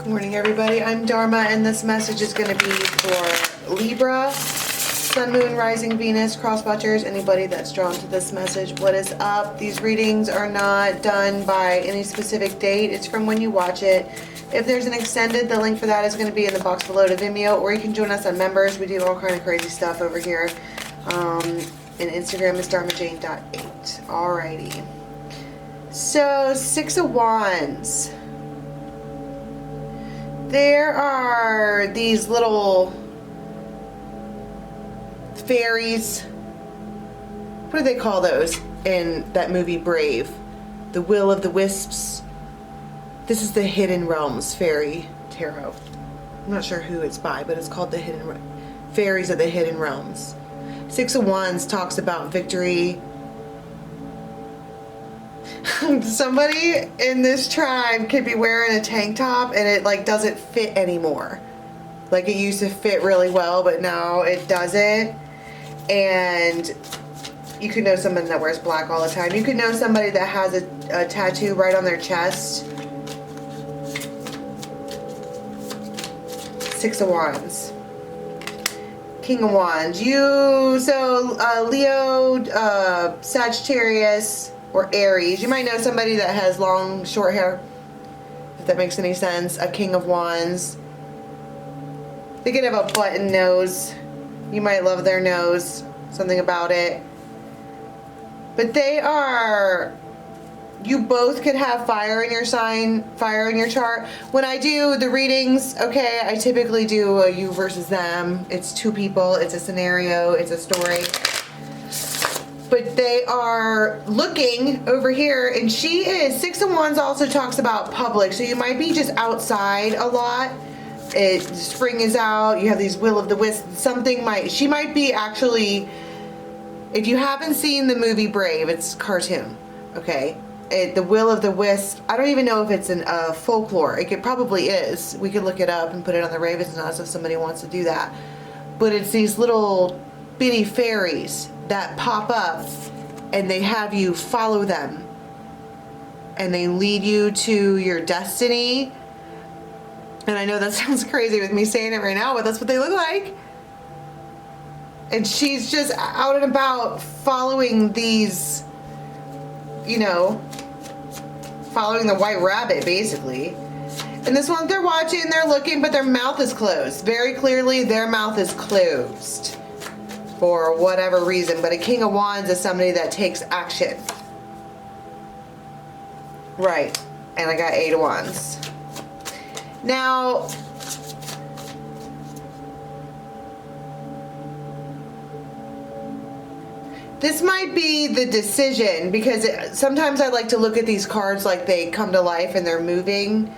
Good morning, everybody. I'm Dharma, and this message is going to be for Libra, Sun, Moon, Rising, Venus, cross-watchers, anybody that's drawn to this message. What is up? These readings are not done by any specific date. It's from when you watch it. If there's an extended, the link for that is going to be in the box below to Vimeo, or you can join us on members. We do all kind of crazy stuff over here. And Instagram is dharmajane.8. Alrighty. So, Six of Wands. There are these little fairies. What do they call those in that movie Brave? The Will of the Wisps. This is the Hidden Realms Fairy Tarot. I'm not sure who it's by, but it's called the Fairies of the Hidden Realms. Six of Wands talks about victory. Somebody in this tribe could be wearing a tank top and it like doesn't fit anymore. Like it used to fit really well, but now it doesn't. And you could know someone that wears black all the time. You could know somebody that has a tattoo right on their chest. Six of Wands. King of Wands. Leo, Sagittarius, or Aries. You might know somebody that has long, short hair, if that makes any sense. A King of Wands. They could have a button nose. You might love their nose. Something about it. But they are... You both could have fire in your sign, fire in your chart. When I do the readings, okay, I typically do a you versus them. It's two people. It's a scenario. It's a story. But they are looking over here, and she is, Six of Wands also talks about public, so you might be just outside a lot. Spring is out, you have these Will of the Wisp, she might be actually, if you haven't seen the movie Brave, it's cartoon, okay? The Will of the Wisp, I don't even know if it's in folklore, it probably is. We could look it up and put it on the Raven's Nest if somebody wants to do that. But it's these little bitty fairies that pop up and they have you follow them and they lead you to your destiny. And I know that sounds crazy with me saying it right now, but that's what they look like. And she's just out and about following these, you know, following the white rabbit basically. And this one, they're watching, they're looking, but their mouth is closed. Very clearly their mouth is closed for whatever reason. But a King of Wands is somebody that takes action. Right. And I got Eight of Wands. Now, this might be the decision, because sometimes I like to look at these cards like they come to life and they're moving.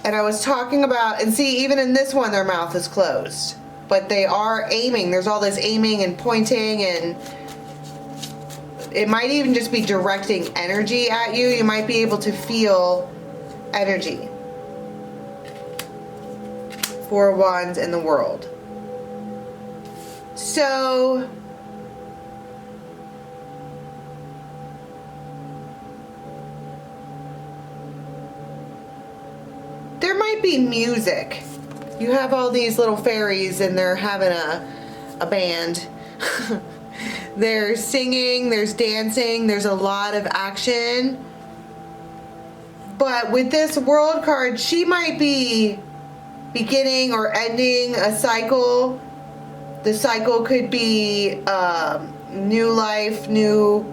And I was talking about, and see, even in this one, their mouth is closed. But they are aiming. There's all this aiming and pointing, and it might even just be directing energy at you. You might be able to feel energy. Four of Wands in the world. So, there might be music. You have all these little fairies and they're having a band. They're singing, there's dancing, there's a lot of action. But with this World card, she might be beginning or ending a cycle. The cycle could be new life, new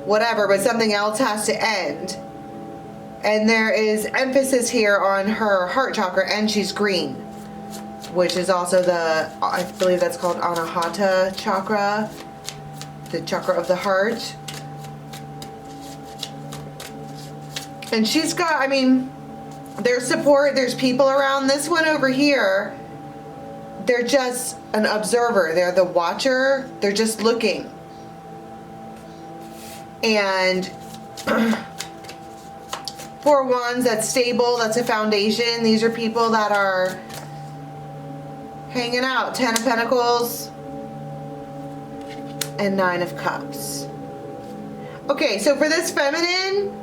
whatever, but something else has to end. And there is emphasis here on her heart chakra, and she's green, which is also I believe that's called Anahata chakra, the chakra of the heart. And she's got, I mean, there's support, there's people around. This one over here, they're just an observer. They're the watcher. They're just looking. And Four of Wands, that's stable, that's a foundation. These are people that are hanging out. Ten of Pentacles and Nine of Cups. Okay, so for this feminine,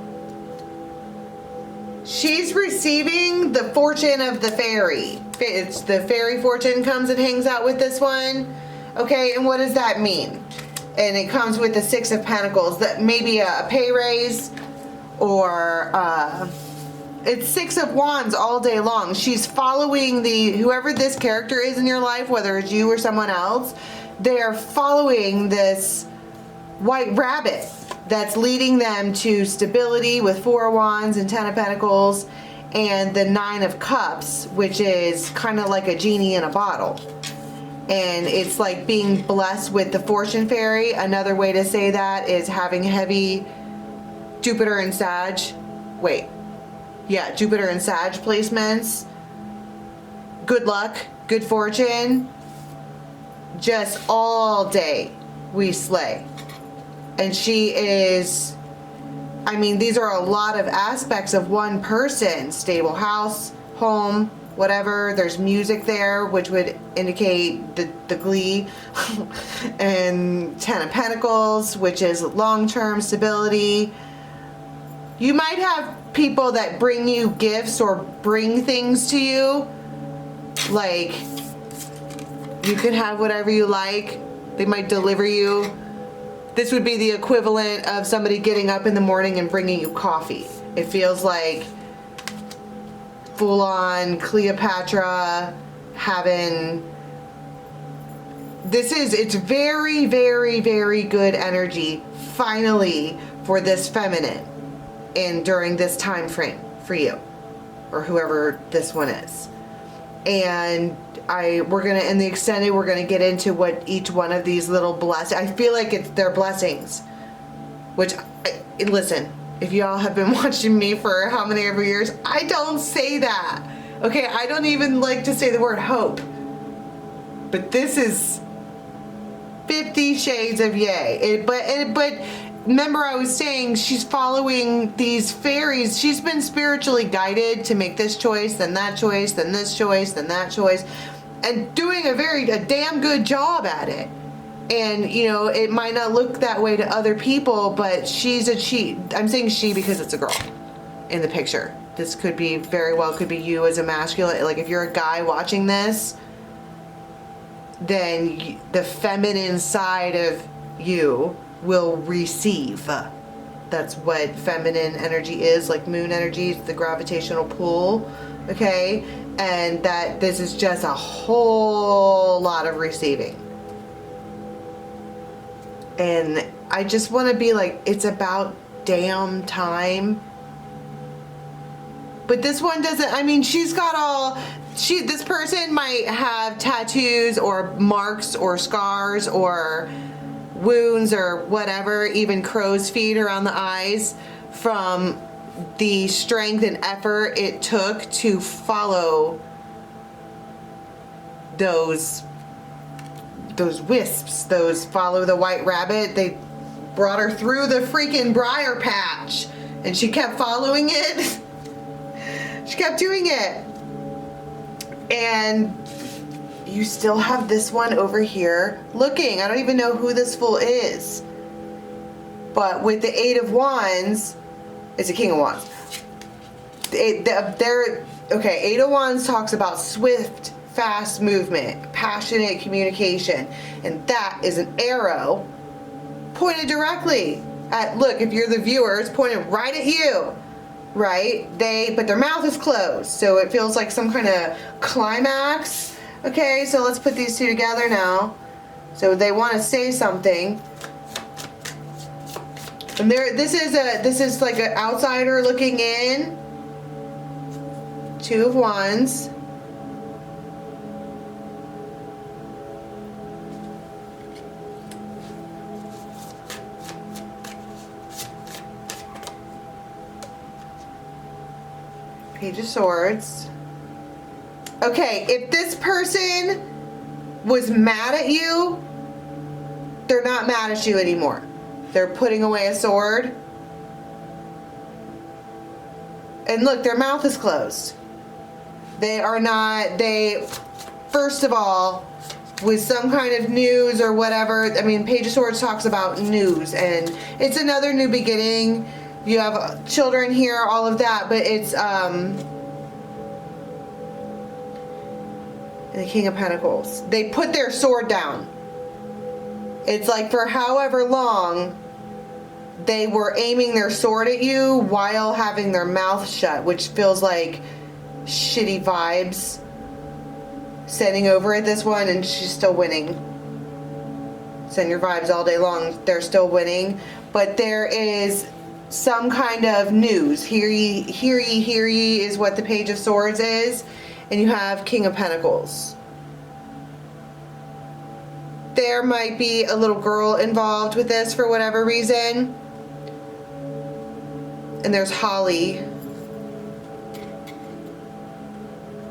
She's receiving the fortune of the fairy. It's the fairy fortune comes and hangs out with this one. Okay, and what does that mean? And it comes with the Six of Pentacles. That maybe a pay raise, or it's Six of Wands all day long. She's following whoever this character is in your life, whether it's you or someone else, they're following this white rabbit that's leading them to stability with Four of Wands and Ten of Pentacles, and the Nine of Cups, which is kind of like a genie in a bottle. And it's like being blessed with the fortune fairy. Another way to say that is having heavy Jupiter and Sag. Jupiter and Sag placements. Good luck, good fortune. Just all day we slay. And she is, I mean, these are a lot of aspects of one person. Stable house, home, whatever. There's music there, which would indicate the glee. And Ten of Pentacles, which is long-term stability. You might have people that bring you gifts or bring things to you. Like, you could have whatever you like. They might deliver you. This would be the equivalent of somebody getting up in the morning and bringing you coffee. It feels like full-on Cleopatra having... It's very, very, very good energy, finally, for this feminine during this time frame for you, or whoever this one is. And we're gonna, in the extended, we're gonna get into what each one of these little blessings. I feel like it's their blessings. Which, listen, if y'all have been watching me for how many ever years, I don't say that. Okay, I don't even like to say the word hope. But this is 50 shades of yay. But remember, I was saying she's following these fairies. She's been spiritually guided to make this choice, then that choice, then this choice, then that choice, and doing a damn good job at it. And, you know, it might not look that way to other people, but I'm saying she because it's a girl in the picture. This could be very well could be you as a masculine. Like, if you're a guy watching this, then the feminine side of you will receive. That's what feminine energy is, like moon energy, the gravitational pull, okay? And that this is just a whole lot of receiving. And I just want to be like, it's about damn time. But this one doesn't, I mean, she's got this person might have tattoos or marks or scars or wounds or whatever, even crow's feet around the eyes, from the strength and effort it took to follow those wisps, follow the white rabbit. They brought her through the freaking briar patch and she kept following it. She kept doing it. And you still have this one over here looking. I don't even know who this fool is. But with the Eight of Wands, it's a King of Wands. Okay, Eight of Wands talks about swift, fast movement, passionate communication. And that is an arrow pointed directly at, look, if you're the viewer, it's pointed right at you. Right? But their mouth is closed, so it feels like some kind of climax. Okay, so let's put these two together now. So they want to say something. And this is like an outsider looking in. Two of Wands. Page of Swords. Okay, if this person was mad at you, they're not mad at you anymore. They're putting away a sword. And look, their mouth is closed. First of all, with some kind of news or whatever, I mean, Page of Swords talks about news, and it's another new beginning. You have children here, all of that, but it's the King of Pentacles. They put their sword down. It's like for however long they were aiming their sword at you while having their mouth shut, which feels like shitty vibes sending over at this one, and she's still winning. Send your vibes all day long, they're still winning. But there is some kind of news. Hear ye, hear ye, hear ye is what the Page of Swords is. And you have King of Pentacles. There might be a little girl involved with this for whatever reason. And there's holly.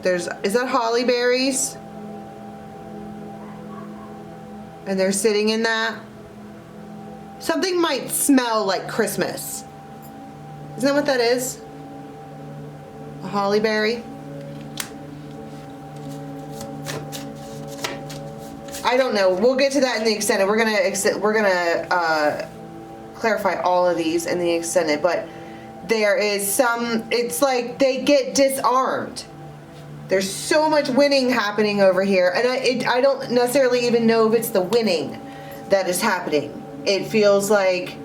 Is that holly berries? And they're sitting in that. Something might smell like Christmas. Isn't that what that is? A holly berry? I don't know. We'll get to that in the extended. We're gonna clarify all of these in the extended, but there is some. It's like they get disarmed. There's so much winning happening over here, and I don't necessarily even know if it's the winning that is happening. It feels like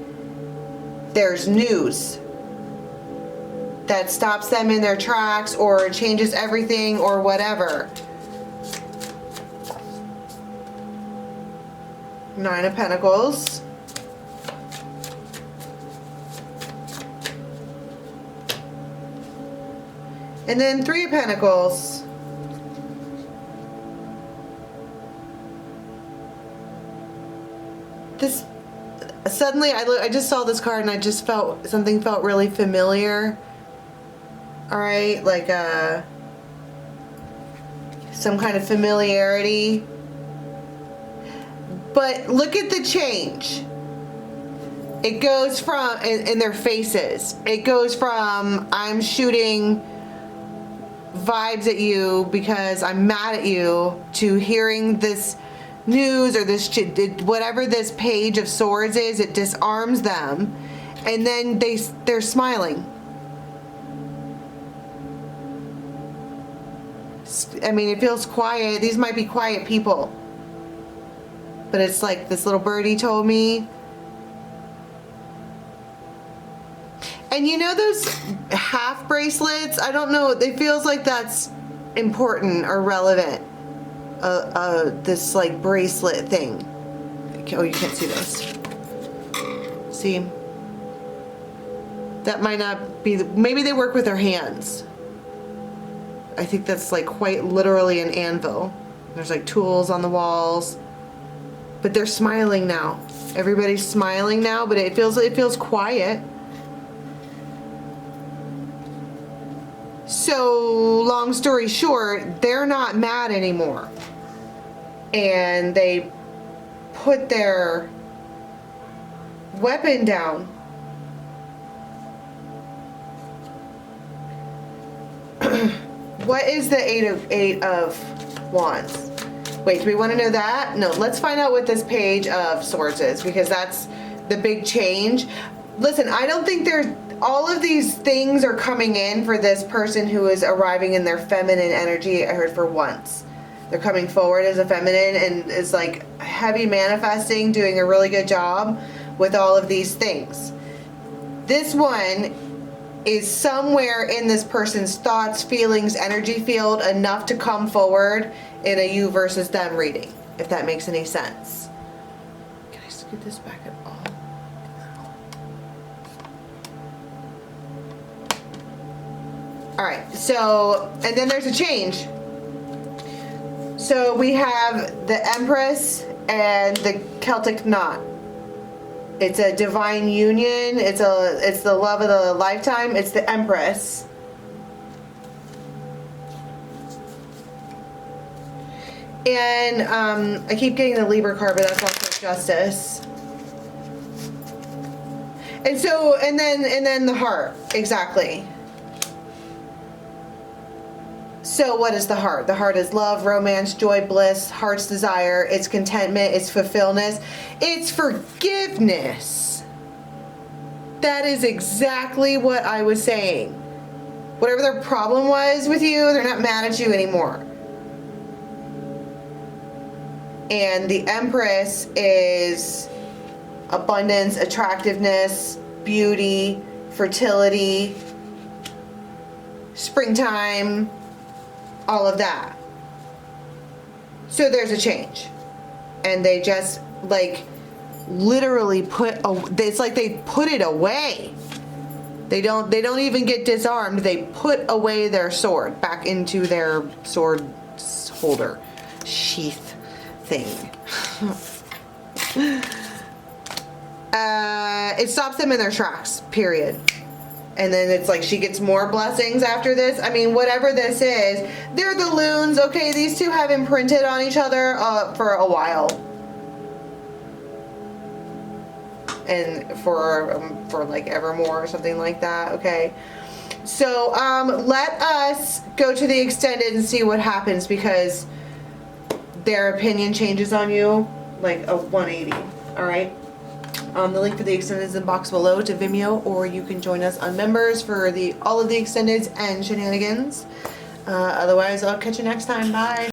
there's news that stops them in their tracks or changes everything or whatever. Nine of Pentacles. And then Three of Pentacles. This suddenly I just saw this card and I just felt something felt really familiar. All right, like some kind of familiarity. But look at the change. It goes from in their faces. It goes from I'm shooting vibes at you because I'm mad at you to hearing this news or this whatever this Page of Swords is. It disarms them, and then they're smiling. I mean, it feels quiet. These might be quiet people, but it's like this little birdie told me. And you know those half bracelets? I don't know. It feels like that's important or relevant. This like bracelet thing. Oh, you can't see this. See? That might not be. Maybe they work with their hands. I think that's like quite literally an anvil. There's like tools on the walls. But they're smiling now. Everybody's smiling now, but it feels quiet. So, long story short, they're not mad anymore. And they put their weapon down. What is the eight of Wands? Wait, do we want to know that? No, let's find out what this Page of Swords is, because that's the big change. Listen, I don't think all of these things are coming in for this person who is arriving in their feminine energy. I heard for once. They're coming forward as a feminine and is like heavy manifesting, doing a really good job with all of these things. This one is somewhere in this person's thoughts, feelings, energy field enough to come forward in a you versus them reading, if that makes any sense. Can I scoot this back at all? All right, so, and then there's a change. So we have the Empress and the Celtic knot. It's a divine union. It's the love of the lifetime. It's the Empress. And I keep getting the Libra card, but that's also Justice. And so, and then the heart, exactly. So what is the heart? The heart is love, romance, joy, bliss, heart's desire, it's contentment, it's fulfillment, it's forgiveness. That is exactly what I was saying. Whatever their problem was with you, they're not mad at you anymore. And the Empress is abundance, attractiveness, beauty, fertility, springtime, all of that. So there's a change. And they just like literally it's like they put it away. They don't even get disarmed. They put away their sword back into their sword holder sheath thing. It stops them in their tracks, period. And then it's like she gets more blessings after this. I mean, whatever this is, they're the loons. Okay, these two have imprinted on each other for a while. And for like evermore or something like that. Okay, so let us go to the extended and see what happens, because their opinion changes on you like a 180. All right, the link for the extended is in the box below to Vimeo, or you can join us on members for all of the extendeds and shenanigans. Otherwise, I'll catch you next time. Bye.